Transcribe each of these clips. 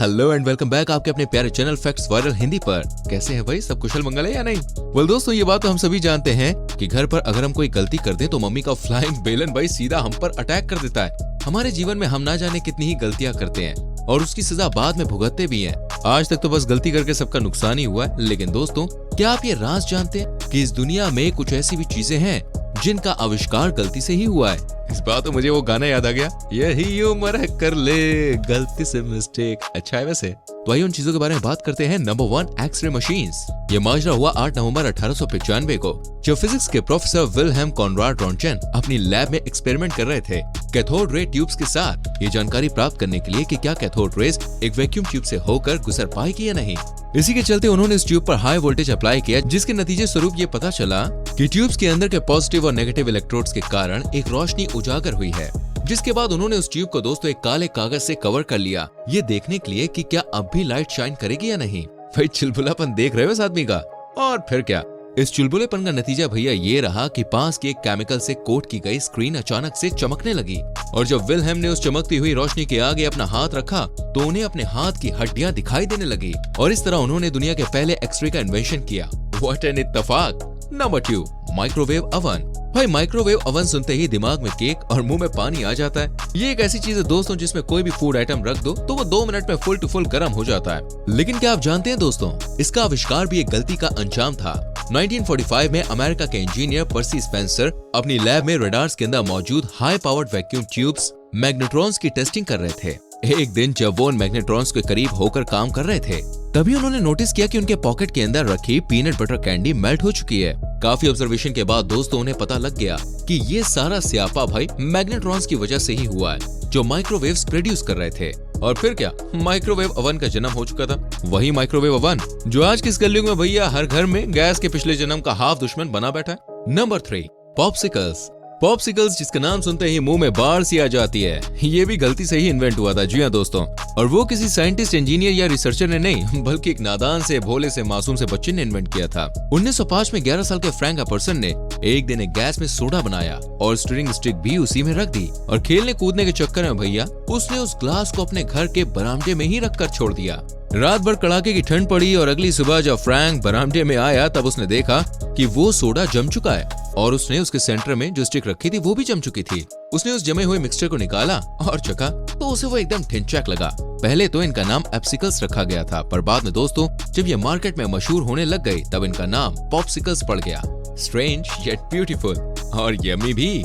Hello and welcome back आपके अपने प्यारे चैनल फैक्ट्स वायरल हिंदी पर। कैसे हैं भाई, सब कुशल मंगल है या नहीं? वेल दोस्तों, ये बात तो हम सभी जानते हैं कि घर पर अगर हम कोई गलती कर दें तो मम्मी का फ्लाइंग बेलन भाई सीधा हम पर अटैक कर देता है। हमारे जीवन में हम ना जाने कितनी ही गलतियां करते हैं और उसकी सजा बाद में भुगतते भी हैं। आज तक तो बस गलती करके सबका नुकसान ही हुआ है, लेकिन दोस्तों क्या आप ये राज जानते हैं कि इस दुनिया में कुछ ऐसी भी चीजें हैं जिनका आविष्कार गलती से ही हुआ है। इस बात तो मुझे वो गाना याद आ गया, यही उम्र है कर ले गलती से मिस्टेक। अच्छा है वैसे। तो आइए उन चीजों के बारे में बात करते हैं। Number 1, X-ray machines. ये माजरा हुआ 8 नवंबर 1895 को, जब फिजिक्स के प्रोफेसर विल्हेम कॉनराड रॉन्टजेन अपनी लैब में एक्सपेरिमेंट कर रहे थे कैथोड रे ट्यूब्स के साथ, ये जानकारी प्राप्त करने के लिए कि क्या कैथोड रेज एक वैक्यूम ट्यूब से होकर गुजर पाएगी या नहीं। इसी के चलते उन्होंने इस ट्यूब पर हाई वोल्टेज अप्लाई किया, जिसके नतीजे स्वरूप ये पता चला कि ट्यूब्स के अंदर के पॉजिटिव और नेगेटिव इलेक्ट्रोड्स के कारण एक रोशनी उजागर हुई है। जिसके बाद उन्होंने उस ट्यूब को दोस्तों एक काले कागज से कवर कर लिया, ये देखने के लिए कि क्या अब भी लाइट शाइन करेगी या नहीं। भाई चुलबुलापन देख रहे हो इस आदमी का। और फिर क्या, इस चुलबुलेपन का नतीजा भैया ये रहा कि पास के एक केमिकल से कोट की गई स्क्रीन अचानक से चमकने लगी, और जब विल्हेम ने उस चमकती हुई रोशनी के आगे अपना हाथ रखा तो उन्हें अपने हाथ की हड्डियां दिखाई देने लगी, और इस तरह उन्होंने दुनिया के पहले एक्सरे का इन्वेंशन किया। व्हाट एन इत्तेफाक। Number 2, microwave oven. भाई माइक्रोवेव ओवन सुनते ही दिमाग में केक और मुंह में पानी आ जाता है। ये एक ऐसी चीज है दोस्तों जिसमें कोई भी फूड आइटम रख दो तो वो 2 मिनट में फुल टू फुल गर्म हो जाता है। लेकिन क्या आप जानते हैं दोस्तों, इसका आविष्कार भी एक गलती का अंजाम था। 1945 में अमेरिका के इंजीनियर पर्सी स्पेंसर अपनी लैब में रडार्स के अंदर मौजूद हाई पावर्ड वैक्यूम ट्यूब्स मैग्नेट्रॉन्स की टेस्टिंग कर रहे थे। एक दिन जब वो उन मैग्नेट्रॉन्स के करीब होकर काम कर रहे थे, तभी उन्होंने नोटिस किया कि उनके पॉकेट के अंदर रखी पीनट बटर कैंडी मेल्ट हो चुकी है। काफी ऑब्जर्वेशन के बाद दोस्तों उन्हें पता लग गया कि ये सारा स्यापा भाई मैग्नेट्रॉन्स की वजह से ही हुआ है, जो माइक्रोवेव्स प्रोड्यूस कर रहे थे। और फिर क्या, माइक्रोवेव ओवन का जन्म हो चुका था। वही माइक्रोवेव ओवन जो आज के इस कलयुग में भैया हर घर में गैस के पिछले जन्म का हाफ दुश्मन बना बैठा है। Number 3, popsicles. पॉप्सिकल्स जिसका नाम सुनते ही मुंह में बाढ़ सी आ जाती है, ये भी गलती से ही इन्वेंट हुआ था। जी हाँ दोस्तों, और वो किसी साइंटिस्ट, इंजीनियर या रिसर्चर ने नहीं, बल्कि एक नादान से, भोले से, मासूम से बच्चे ने इन्वेंट किया था। 1905 में 11 साल के फ्रैंक एपर्सन ने एक दिन एक गैस में सोडा बनाया और स्टीयरिंग स्टिक भी उसी में रख दी, और खेलने कूदने के चक्कर में भैया उसने उस ग्लास को अपने घर के बरामदे में ही रखकर छोड़ दिया। रात भर कड़ाके की ठंड पड़ी और अगली सुबह जब फ्रैंक बरामदे में आया तब उसने देखा कि वो सोडा जम चुका है, और उसने उसके सेंटर में जो स्टिक रखी थी वो भी जम चुकी थी। उसने उस जमे हुए मिक्सचर को निकाला और चखा तो उसे वो एकदम ठिनचैक लगा। पहले तो इनका नाम एप्सिकल्स रखा गया था, पर बाद में दोस्तों जब ये मार्केट में मशहूर होने लग गई तब इनका नाम पॉप्सिकल्स पड़ गया। स्ट्रेंज येट ब्यूटीफुल और यम्मी भी।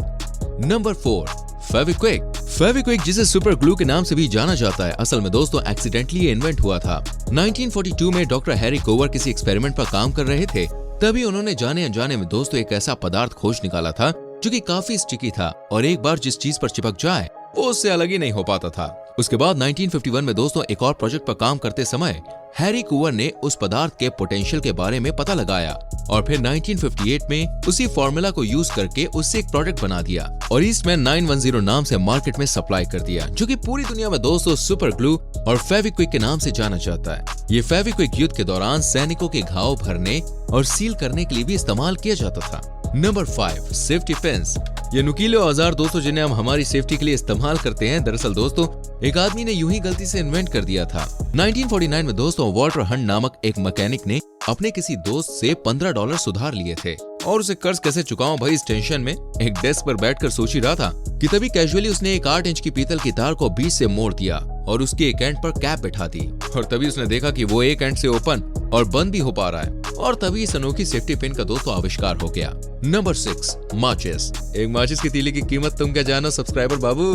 नंबर 4, फेविक्विक। फेविक्विक जिसे सुपर ग्लू के नाम से भी जाना जाता है, असल में दोस्तों एक्सीडेंटली ये इन्वेंट हुआ था। 1942 में डॉक्टर हैरी कोवर किसी एक्सपेरिमेंट पर काम कर रहे थे, तभी उन्होंने जाने अनजाने में दोस्तों एक ऐसा पदार्थ खोज निकाला था जो कि काफी स्टिकी था, और एक बार जिस चीज पर चिपक जाए वो उससे अलग ही नहीं हो पाता था। उसके बाद 1951 में दोस्तों एक और प्रोजेक्ट पर काम करते समय हैरी कुवर ने उस पदार्थ के पोटेंशियल के बारे में पता लगाया, और फिर 1958 में उसी फॉर्मूला को यूज करके उससे एक प्रोडक्ट बना दिया और ईस्टमैन 910 नाम से मार्केट में सप्लाई कर दिया, जो कि पूरी दुनिया में दोस्तों सुपर ग्लू और फेविक्विक के नाम से जाना जाता है। ये फेविक्विक युद्ध के दौरान सैनिकों के घाव भरने और सील करने के लिए भी इस्तेमाल किया जाता था। Number 5, safety pins. ये नुकीले औजार दोस्तों जिन्हें हम हमारी सेफ्टी के लिए इस्तेमाल करते हैं, दरअसल दोस्तों एक आदमी ने यूं ही गलती से इन्वेंट कर दिया था। 1949 में दोस्तों वॉल्टर हंट नामक एक मैकेनिक ने अपने किसी दोस्त से $15 सुधार लिए थे, और उसे कर्ज कैसे चुकाऊं भाई इस टेंशन में एक डेस्क पर बैठकर सोच ही रहा था कि तभी कैजुअली उसने एक 8 इंच की पीतल की तार को बीच से मोड़ दिया और उसके एक एंड पर कैप बैठा दी, और तभी उसने देखा कि वो एक एंड से ओपन और बंद भी हो पा रहा है, और तभी इस अनोखी सेफ्टी पिन का दोस्तों आविष्कार हो गया। नंबर 6, माचिस। एक माचिस की तीली की कीमत तुम क्या जानो सब्सक्राइबर बाबू।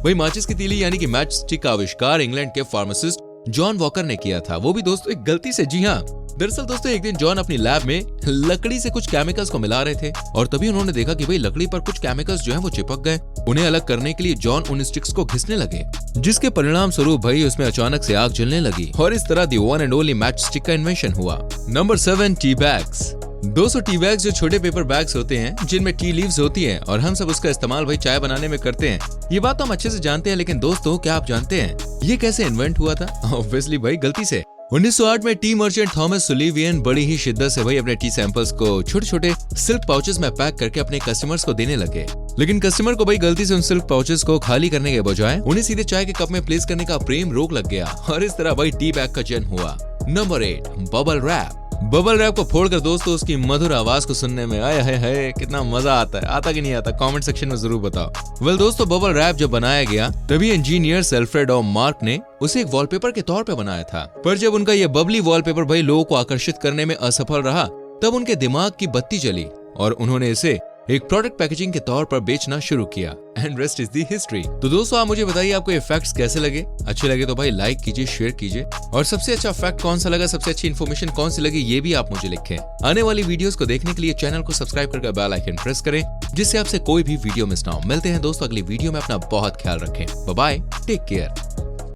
वही माचिस की तीली यानी कि मैच स्टिक का आविष्कार इंग्लैंड के फार्मासिस्ट जॉन वॉकर ने किया था, वो भी दोस्तों एक गलती से। जी हाँ, दरअसल दोस्तों एक दिन जॉन अपनी लैब में लकड़ी से कुछ केमिकल्स को मिला रहे थे, और तभी उन्होंने देखा कि भाई लकड़ी पर कुछ केमिकल्स जो हैं वो चिपक गए। उन्हें अलग करने के लिए जॉन उन स्टिक्स को घिसने लगे, जिसके परिणाम स्वरूप भाई उसमें अचानक से आग जलने लगी, और इस तरह the one and only matchstick का इन्वेंशन हुआ। नंबर 7, टी बैग्स। दोस्तों टी बैग्स जो छोटे पेपर बैग्स होते हैं जिनमें टी लीव्स होती हैं, और हम सब उसका इस्तेमाल भाई चाय बनाने में करते हैं। ये बात तो हम अच्छे से जानते हैं, लेकिन दोस्तों क्या आप जानते हैं ये कैसे इन्वेंट हुआ था? ऑब्वियसली भाई गलती से। 1908 में टी मर्चेंट थॉमस सुलिवियन बड़ी ही शिद्दत से भाई अपने टी सैंपल्स को छोटे छोटे सिल्क पाउचेस में पैक करके अपने कस्टमर्स को देने लगे। लेकिन कस्टमर को भाई गलती से उन सिल्क पाउचेस को खाली करने के बजाय उन्हें सीधे चाय के कप में प्लेस करने का प्रेम रोग लग गया और इस तरह भाई टी बैग का जन्म हुआ। Number 8, bubble wrap. Bubble wrap को फोड़कर दोस्तों उसकी मधुर आवाज को सुनने में आया है कितना मजा आता कि नहीं आता, कमेंट सेक्शन में जरूर बताओ। वेल दोस्तों, बबल रैप जब बनाया गया तभी इंजीनियर एल्फ्रेड और मार्क ने उसे एक वॉलपेपर के तौर पे बनाया था। पर जब उनका ये बबली वॉलपेपर भाई लोगों को आकर्षित करने में असफल रहा तब उनके दिमाग की बत्ती जली और उन्होंने इसे एक प्रोडक्ट पैकेजिंग के तौर पर बेचना शुरू किया। And rest is the history. तो दोस्तों आप मुझे बताइए आपको ये फैक्ट्स कैसे लगे। अच्छे लगे तो भाई लाइक कीजिए, शेयर कीजिए और सबसे अच्छा फैक्ट कौन सा लगा, सबसे अच्छी इन्फॉर्मेशन कौन सी लगी ये भी आप मुझे लिखें। आने वाली वीडियोस को देखने के लिए चैनल को सब्सक्राइब करके बेल आइकन प्रेस करें जिससे आपसे कोई भी वीडियो मिस ना हो। मिलते हैं दोस्तों अगली वीडियो में, अपना बहुत ख्याल रखें। Bye bye, take care.